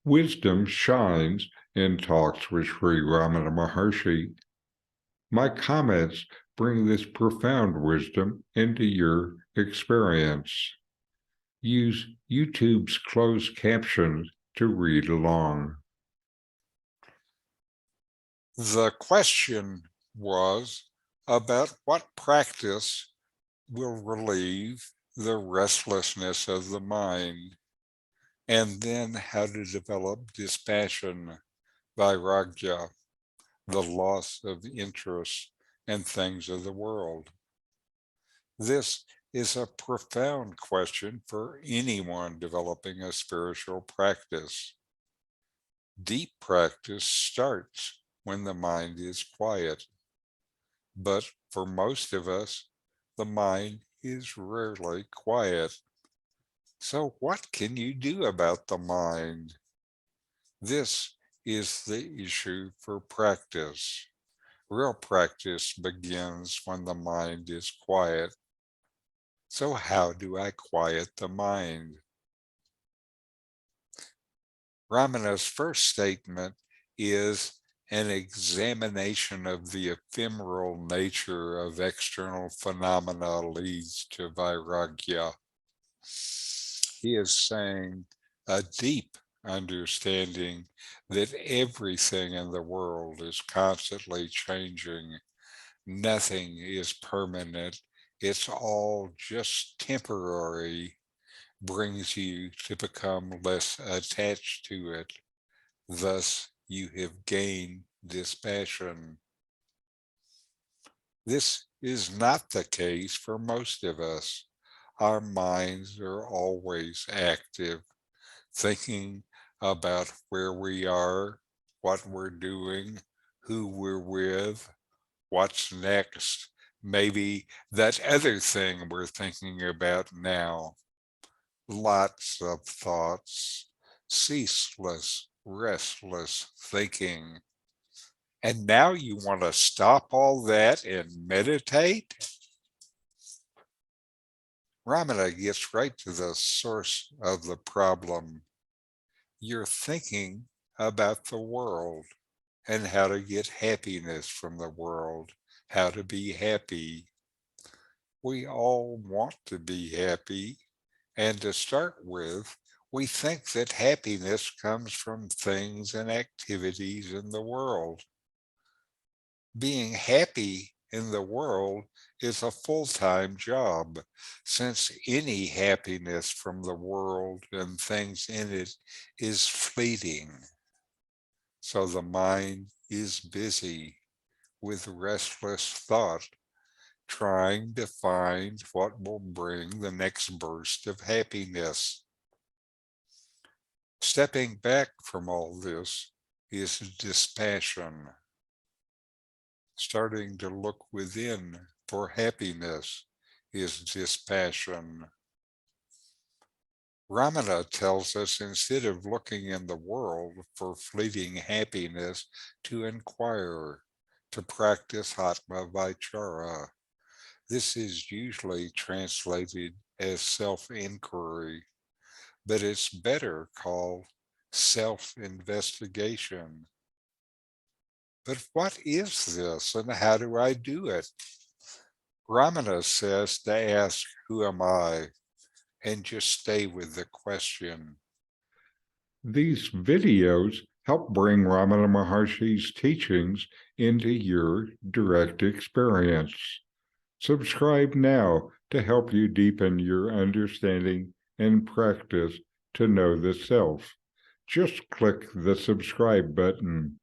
Wisdom shines in talks with Sri Ramana Maharshi. My comments bring this profound wisdom into your experience. Use YouTube's closed captions to read along. The question was about what practice will relieve the restlessness of the mind, and then how to develop dispassion, Vairagya, the loss of interest in things of the world. This is a profound question for anyone developing a spiritual practice. Deep practice starts when the mind is quiet, but for most of us, the mind is rarely quiet. So what can you do about the mind? This is the issue for practice. Real practice begins when the mind is quiet. So how do I quiet the mind? Ramana's first statement is an examination of the ephemeral nature of external phenomena leads to Vairagya. He is saying a deep understanding that everything in the world is constantly changing. Nothing is permanent. It's all just temporary, brings you to become less attached to it. Thus, you have gained dispassion. This is not the case for most of us. Our minds are always active, thinking about where we are, what we're doing, who we're with, what's next, maybe that other thing we're thinking about now. Lots of thoughts, ceaseless, restless thinking. And now you want to stop all that and meditate? Ramana gets right to the source of the problem. You're thinking about the world and how to get happiness from the world, how to be happy. We all want to be happy, and to start with, we think that happiness comes from things and activities in the world. Being happy in the world is a full-time job, since any happiness from the world and things in it is fleeting. So the mind is busy with restless thought, trying to find what will bring the next burst of happiness. Stepping back from all this is dispassion. Starting to look within for happiness is dispassion. Ramana tells us instead of looking in the world for fleeting happiness, to inquire, to practice Atma Vichara. This is usually translated as self-inquiry, but it's better called self-investigation. But what is this and how do I do it? Ramana says to ask, who am I? And just stay with the question. These videos help bring Ramana Maharshi's teachings into your direct experience. Subscribe now to help you deepen your understanding and practice to know the self. Just click the subscribe button.